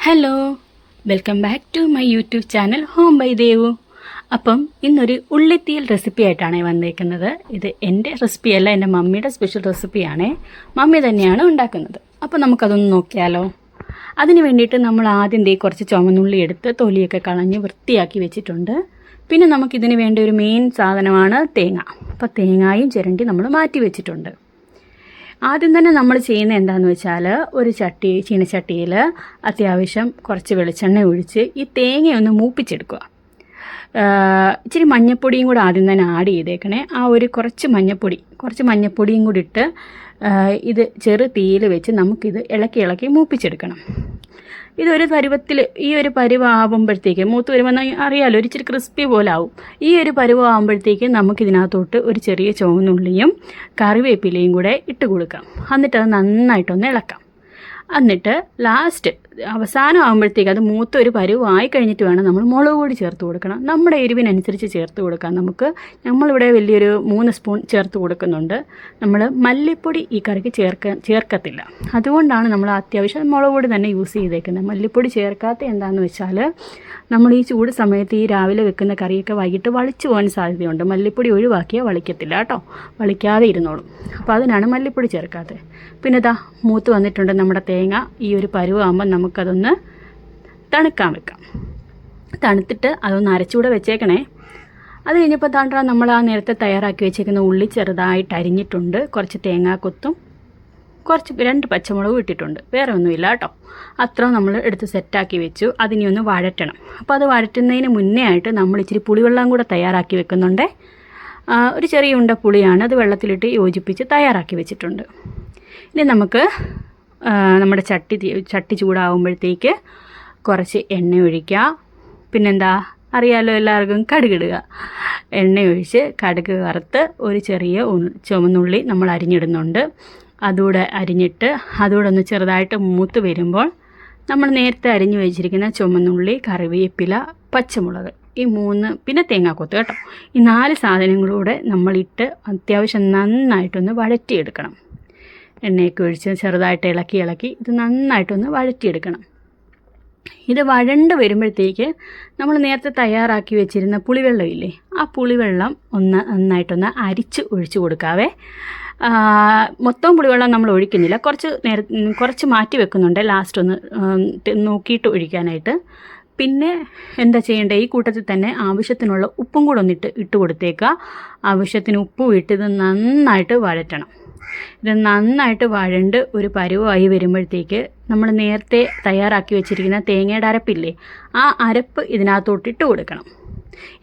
Hello, welcome back to my YouTube channel home by Devu. അപ്പം ഇന്നൊരു ഉള്ളിത്തീയൽ recipe ആയിട്ടാണ് വന്നേക്കുന്നത്. ഇത് എൻ്റെ റെസിപ്പിയല്ല, എൻ്റെ മമ്മിയുടെ സ്പെഷ്യൽ റെസിപ്പിയാണേ. മമ്മി തന്നെയാണ് ഉണ്ടാക്കുന്നത്. അപ്പോൾ നമുക്കതൊന്ന് നോക്കിയാലോ. അതിന് വേണ്ടിയിട്ട് നമ്മൾ ആദ്യം കുറച്ച് ചുവന്നുള്ളി എടുത്ത് തൊലിയൊക്കെ കളഞ്ഞ് വൃത്തിയാക്കി വെച്ചിട്ടുണ്ട്. പിന്നെ നമുക്കിതിന് വേണ്ട ഒരു മെയിൻ സാധനമാണ് തേങ്ങ. അപ്പോൾ തേങ്ങയും ചിരണ്ടി നമ്മൾ മാറ്റി വെച്ചിട്ടുണ്ട്. ആദ്യം തന്നെ നമ്മൾ ചെയ്യുന്നത് എന്താണെന്ന് വെച്ചാൽ, ഒരു ചീനച്ചട്ടിയിൽ അത്യാവശ്യം കുറച്ച് വെളിച്ചെണ്ണ ഒഴിച്ച് ഈ തേങ്ങയൊന്ന് മൂപ്പിച്ചെടുക്കുക. ഇച്ചിരി മഞ്ഞൾപ്പൊടിയും കൂടെ ആദ്യം തന്നെ ആഡ് ചെയ്തേക്കണേ. കുറച്ച് മഞ്ഞൾപ്പൊടിയും കൂടി ഇട്ട് ഇത് ചെറു തീയിൽ വെച്ച് നമുക്കിത് ഇളക്കി മൂപ്പിച്ചെടുക്കണം. ഇതൊരു പരുവത്തിൽ, ഈ ഒരു പരുവാകുമ്പോഴത്തേക്ക് മൂത്ത് വരുമ്പോൾ അറിയാമല്ലോ, ഒരു ഇച്ചിരി ക്രിസ്പി പോലെ ആവും. ഈ ഒരു പരുവാകുമ്പോഴത്തേക്ക് നമുക്കിതിനകത്തോട്ട് ഒരു ചെറിയ ചുവന്നുള്ളിയും കറിവേപ്പിലയും കൂടെ ഇട്ട് കൊടുക്കാം. എന്നിട്ടത് നന്നായിട്ടൊന്ന് ഇളക്കാം. എന്നിട്ട് അവസാനം ആകുമ്പോഴത്തേക്ക് അത് മൂത്ത ഒരു പരുവായി കഴിഞ്ഞിട്ട് വേണം നമ്മൾ മുളക് പൊടി ചേർത്ത് കൊടുക്കണം. നമ്മുടെ എരിവിനനുസരിച്ച് ചേർത്ത് കൊടുക്കാം. നമ്മളിവിടെ വലിയൊരു 3 സ്പൂൺ ചേർത്ത് കൊടുക്കുന്നുണ്ട്. നമ്മൾ മല്ലിപ്പൊടി ഈ കറിക്ക് ചേർക്കത്തില്ല. അതുകൊണ്ടാണ് നമ്മൾ അത്യാവശ്യം മുളക് പൊടി തന്നെ യൂസ് ചെയ്തേക്കുന്നത്. മല്ലിപ്പൊടി ചേർക്കാത്ത എന്താണെന്ന് വെച്ചാൽ, നമ്മൾ ഈ ചൂട് സമയത്ത് ഈ രാവിലെ വെക്കുന്ന കറിയൊക്കെ വൈകിട്ട് വളിച്ചു പോകാൻ സാധ്യതയുണ്ട്. മല്ലിപ്പൊടി ഒഴിവാക്കിയാൽ വളിക്കത്തില്ല കേട്ടോ, വളിക്കാതെ ഇരുന്നോളും. അപ്പോൾ അതിനാണ് മല്ലിപ്പൊടി ചേർക്കാത്തത്. പിന്നെ മൂത്ത് വന്നിട്ടുണ്ട് നമ്മുടെ തേങ്ങ. ഈ ഒരു പരുവാകുമ്പോൾ നമുക്കതൊന്ന് തണുക്കാൻ വെക്കാം. തണുത്തിട്ട് അതൊന്ന് അരച്ചുകൂടെ വെച്ചേക്കണേ. അത് കഴിഞ്ഞപ്പോൾ നമ്മൾ നേരത്തെ തയ്യാറാക്കി വെച്ചേക്കുന്ന ഉള്ളി ചെറുതായിട്ട് അരിഞ്ഞിട്ടുണ്ട്. കുറച്ച് തേങ്ങാക്കൊത്തും 2 പച്ചമുളകും ഇട്ടിട്ടുണ്ട്. വേറെ ഒന്നുമില്ല കേട്ടോ. അത്രയും നമ്മൾ എടുത്ത് സെറ്റാക്കി വെച്ചു. അതിനെ ഒന്ന് വഴറ്റണം. അപ്പോൾ അത് വഴറ്റുന്നതിന് മുന്നേ ആയിട്ട് നമ്മൾ ഇച്ചിരി പുളിവെള്ളം കൂടെ തയ്യാറാക്കി വെക്കുന്നുണ്ട്. ഒരു ചെറിയ ഉണ്ട പുളിയാണ്, അത് വെള്ളത്തിലിട്ട് യോജിപ്പിച്ച് തയ്യാറാക്കി വെച്ചിട്ടുണ്ട്. ഇനി നമുക്ക് നമ്മുടെ ചട്ടി ചൂടാകുമ്പോഴത്തേക്ക് കുറച്ച് എണ്ണ ഒഴിക്കുക. പിന്നെന്താ അറിയാമല്ലോ എല്ലാവർക്കും, കടുകിടുക. എണ്ണ ഒഴിച്ച് കടുക് വറുത്ത് ഒരു ചെറിയ ചുവന്നുള്ളി നമ്മൾ അരിഞ്ഞിടുന്നുണ്ട്. അതുകൂടെ അരിഞ്ഞിട്ട് അതുകൂടെ ഒന്ന് ചെറുതായിട്ട് മൂത്ത് വരുമ്പോൾ നമ്മൾ നേരത്തെ അരിഞ്ഞു വെച്ചിരിക്കുന്ന ചുവന്നുള്ളി, കറിവേപ്പില, പച്ചമുളക്, ഈ 3, പിന്നെ തേങ്ങാക്കൊത്ത് കേട്ടോ, ഈ 4 സാധനങ്ങളൂടെ നമ്മളിട്ട് അത്യാവശ്യം നന്നായിട്ടൊന്ന് വഴറ്റിയെടുക്കണം. എണ്ണയൊക്കെ ഒഴിച്ച് ചെറുതായിട്ട് ഇളക്കി ഇത് നന്നായിട്ടൊന്ന് വഴറ്റിയെടുക്കണം. ഇത് വഴണ്ട് വരുമ്പോഴത്തേക്ക് നമ്മൾ നേരത്തെ തയ്യാറാക്കി വെച്ചിരുന്ന പുളിവെള്ളം ഇല്ലേ, ആ പുളിവെള്ളം നന്നായിട്ടൊന്ന് അരിച്ച് ഒഴിച്ച് കൊടുക്കാവേ. മൊത്തം പുളിവെള്ളം നമ്മൾ ഒഴിക്കുന്നില്ല, കുറച്ച് മാറ്റി വെക്കുന്നുണ്ട് ലാസ്റ്റ് ഒന്ന് നോക്കിയിട്ട് ഒഴിക്കാനായിട്ട്. പിന്നെ എന്താ ചെയ്യേണ്ടത്, ഈ കൂട്ടത്തിൽ തന്നെ ആവശ്യത്തിനുള്ള ഉപ്പും കൂടെ ഇട്ട് കൊടുത്തേക്കുക. ആവശ്യത്തിന് ഉപ്പും ഇട്ട് ഇത് നന്നായിട്ട് വഴറ്റണം. ഇത് നന്നായിട്ട് വഴണ്ട് ഒരു പരുവായി വരുമ്പോഴത്തേക്ക് നമ്മൾ നേരത്തെ തയ്യാറാക്കി വെച്ചിരിക്കുന്ന തേങ്ങയുടെ അരപ്പില്ലേ, ആ അരപ്പ് ഇതിനകത്തോട്ടിട്ട് കൊടുക്കണം.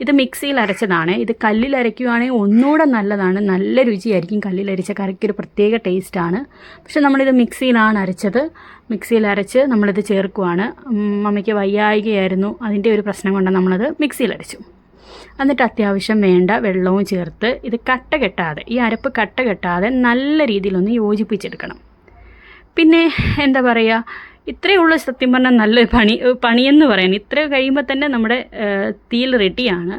ഇത് മിക്സിയിൽ അരച്ചതാണ്. ഇത് കല്ലിൽ അരയ്ക്കുകയാണെങ്കിൽ ഒന്നുകൂടെ നല്ലതാണ്, നല്ല രുചിയായിരിക്കും. കല്ലിലരച്ച കറിക്കൊരു പ്രത്യേക ടേസ്റ്റാണ്. പക്ഷെ നമ്മളിത് മിക്സിയിലാണ് അരച്ചത്. മിക്സിയിൽ അരച്ച് നമ്മളിത് ചേർക്കുവാണ്. മമ്മിക്ക് വയ്യായികയായിരുന്നു, അതിൻ്റെ ഒരു പ്രശ്നം കൊണ്ട് നമ്മളത് മിക്സിയിൽ അരച്ചു. എന്നിട്ട് അത്യാവശ്യം വേണ്ട വെള്ളവും ചേർത്ത് ഇത് ഈ അരപ്പ് കട്ട കെട്ടാതെ നല്ല രീതിയിലൊന്ന് യോജിപ്പിച്ചെടുക്കണം. പിന്നെ എന്താ പറയുക, ഇത്രയേ ഉള്ളൂ സത്യം പറഞ്ഞാൽ നല്ല പണിയെന്ന് പറയാൻ. ഇത്ര കഴിയുമ്പോൾ തന്നെ നമ്മുടെ തീയൽ റെഡിയാണ്.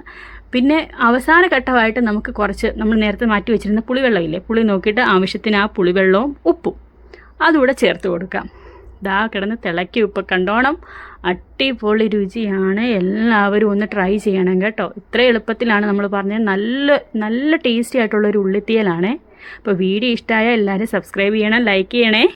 പിന്നെ അവസാന ഘട്ടമായിട്ട് നമുക്ക് കുറച്ച് നമ്മൾ നേരത്തെ മാറ്റി വെച്ചിരുന്ന പുളിവെള്ളമില്ലേ, പുളി നോക്കിയിട്ട് ആവശ്യത്തിന് ആ പുളിവെള്ളവും ഉപ്പും അതുകൂടെ ചേർത്ത് കൊടുക്കാം. കിടന്ന് തിളക്കി ഉപ്പ് കണ്ടോണം. അടിപൊളി രുചിയാണ്. എല്ലാവരും ഒന്ന് ട്രൈ ചെയ്യണം കേട്ടോ. ഇത്ര എളുപ്പത്തിലാണ് നമ്മൾ പറഞ്ഞത്. നല്ല ടേസ്റ്റി ആയിട്ടുള്ളൊരു ഉള്ളിത്തീയലാണ്. അപ്പോൾ വീഡിയോ ഇഷ്ടമായാൽ എല്ലാവരും സബ്സ്ക്രൈബ് ചെയ്യണം, ലൈക്ക് ചെയ്യണേ.